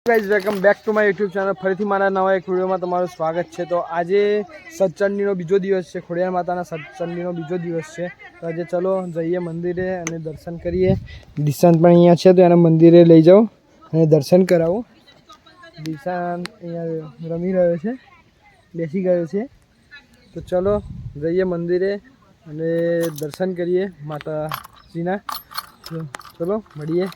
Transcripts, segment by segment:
Guys welcome back to my YouTube channel फरीથી મારા નવા એક વિડિયોમાં તમારું સ્વાગત છે। તો આજે સતચંડીનો બીજો દિવસ છે, ખોડિયાર માતાના સતચંડીનો બીજો દિવસ છે। તો આજે ચલો જઈએ મંદિરે અને દર્શન કરીએ। દિશાન પણ અહીંયા છે તો એને મંદિરે લઈ જાઓ અને દર્શન કરાવો। દિશાન અહીંયા રમી રહ્યો છે, બેસી ગયો છે। તો ચલો જઈએ મંદિરે અને દર્શન કરીએ માતાજીના। ચલો મળીએ।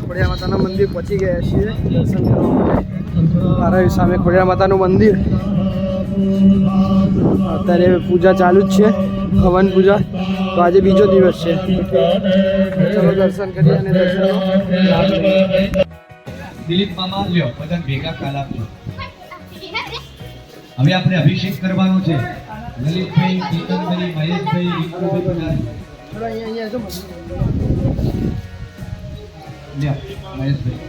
ખોડિયાર માતાના મંદિર પહોંચી ગયા છીએ દર્શન કરવા માટે। મારા સામે ખોડિયાર માતાનું મંદિર, અત્યારે પૂજા ચાલુ જ છે, હવન પૂજા। તો આજે બીજો દિવસ છે, ચલો દર્શન કરીએ અને દર્શનનો લાભ લઈએ। દિલીપ મામા લ્યો બધા ભેગા કાલ આપજો। હવે આપણે અભિષેક કરવાનો છે। લલિતભાઈ, ચેતનભાઈ, મહેશભાઈ, વિક્રમભાઈ થોડા અહીંયા જો લ્યો મહેશભાઈ।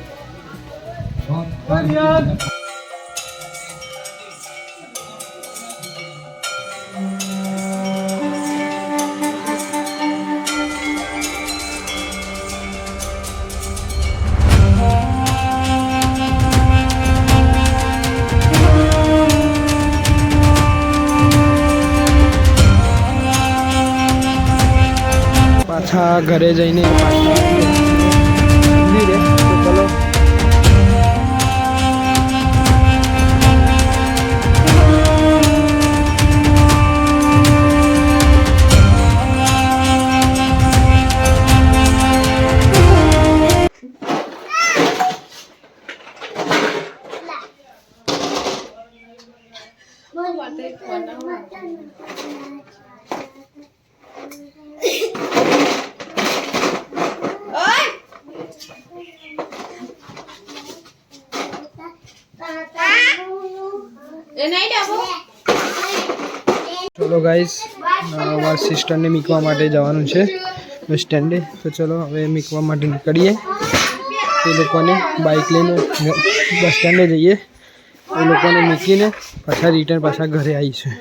પાછા ઘરે જઈને પાછા મંદિરે। તો ચલો चलो गाइस हमारे सिस्टर ने मीकवा माटे जवानुं छे बस स्टेन्डे। तो चलो हवे मीकवा माटे निकळीए। ए लोकोने बाइक लईने बस स्टेन्डे जईए, ए लोकोने मीकीने पाछा रिटर्न पाछा घरे आवीशुं।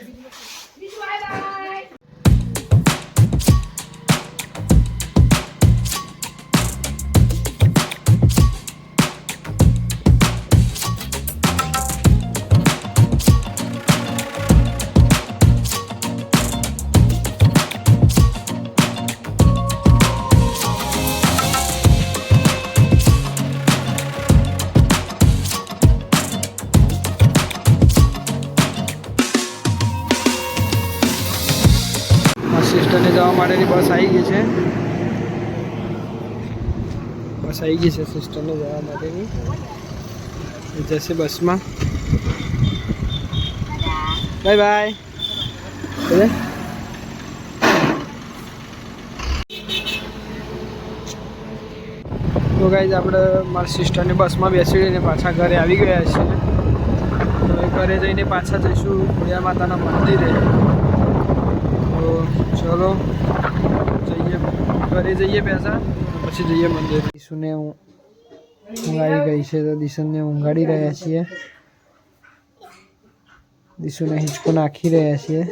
सिस्टर ने जवा माटेनी बस आई गई है, बस आई गई है सिस्टर ने जवा माटेनी। जैसे बस में बाय बाय। तो गाइस આપણે મારી સિસ્ટરને બસમાં બેસીને પાછા ઘરે આવી ગયા છીએ। હવે ઘરે જઈને પાછા જઈશું ખોડિયાર માતાના મંદિરે। तो चलो જઈએ ઘરે જઈએ पैसा પછી જઈએ મંદિર। દિશુને ઊંઘ આવી ગઈ છે તો દિશુને ઊંઘાડી રહ્યા છીએ। દિશુને હિંચકો નાખી રહ્યા છીએ।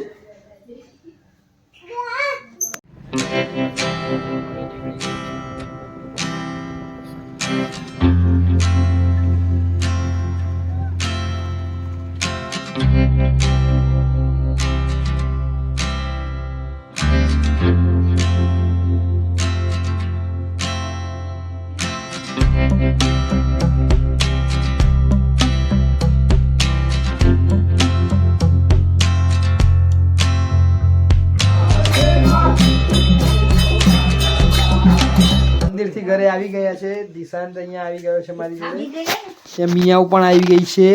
મંદિરથી ઘરે આવી ગયા છે. દિશાંત અહીંયા આવી ગયો છે મારી જોડે. એ મિયાઉ પણ આવી ગઈ છે.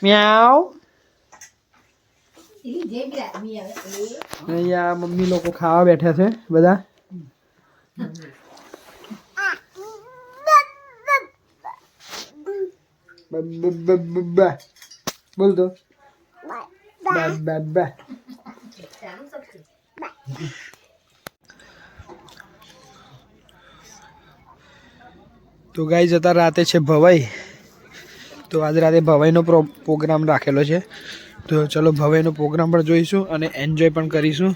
મિયાઉ. અહીંયા મમ્મી લોકો ખાવા બેઠા છે બધા. બોલ તો બા. તો ગાઈઝ અત્યારે રાતે છે ભવાઈ. તો આજે રાતે ભવાઈનો પ્રોગ્રામ રાખેલો છે. તો ચલો ભવાઈનો પ્રોગ્રામ પણ જોઈશું અને એન્જોય પણ કરીશું.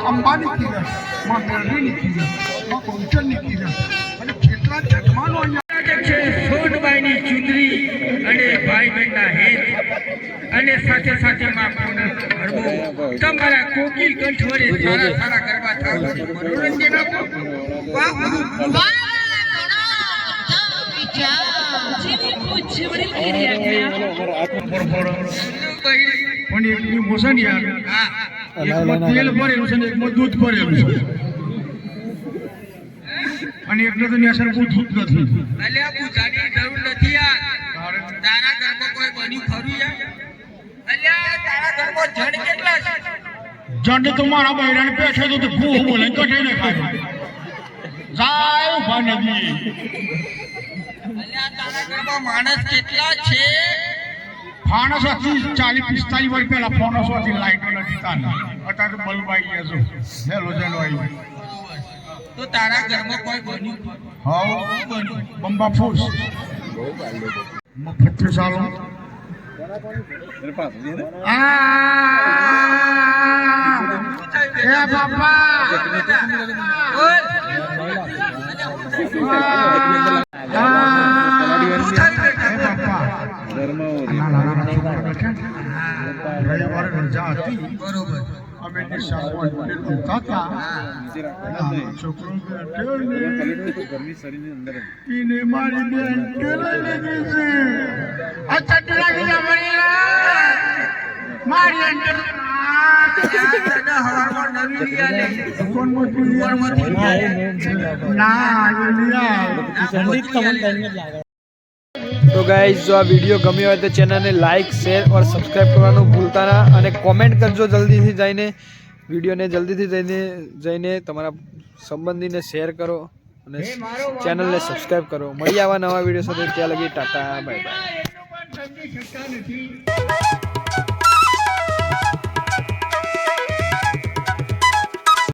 અંબાની કિરણ માં મેળવીની કિરણ માં પંચરની કિરણ અને કેટલા જગમાનો અહીંયા છે. સોનબાઈની ચુંદડી અને ભાઈ બહેનના હેત અને સાથે સાથે માં તમારા કોકિલ કંઠ વડે સારા સારા ગરબા થાવ મનોરંજન આપો. પણ એટલું મોસન યાર તેલ ભરેલું છે ને એકમાં દૂધ ભરેલું છે અને એટલે તો નેસર બહુ દૂધ નથી. એટલે પૂજાની જરૂર નથી યાર. તારા ઘરમાં કોઈ બન્યું ખરું યાર? એટલે તારા ઘરમાં જણ કેટલા છે? જણ તો મારા બૈરાને પેઠે તો ભૂ બોલે કઠે ને ખાય જાય ઉભા નદી. એટલે તારા ઘરમાં માણસ કેટલા છે? ફાણસ હતી 40-45 વર્ષ પહેલા ફાણસ હતી, લાઈટો નથી તાના. અત્યારે બલ્બ આવી ગયા છો હેલોજન આવી. તો તારા ઘરમાં કોઈ બન્યું? હા બન્યું. બંબા ફૂસ મફત ચાલો. એ બાપા રવિવારે રજા હતી બરોબર. અમે છોકરો મારી બેન તો ગાઈઝ જો આ વિડીયો ગમ્યો હોય તો ચેનલને લાઇક શેર और સબસ્ક્રાઈબ કરવાનું ભૂલતા ના અને કોમેન્ટ કરજો જલ્દીથી જઈને. વિડીયોને જલ્દીથી જઈને તમારા સંબંધીને શેર કરો અને ચેનલને સબસ્ક્રાઈબ કરો. મળી આવા નવા વિડીયો સાથે. ત્યાં લગી ટાટા બાય બાય.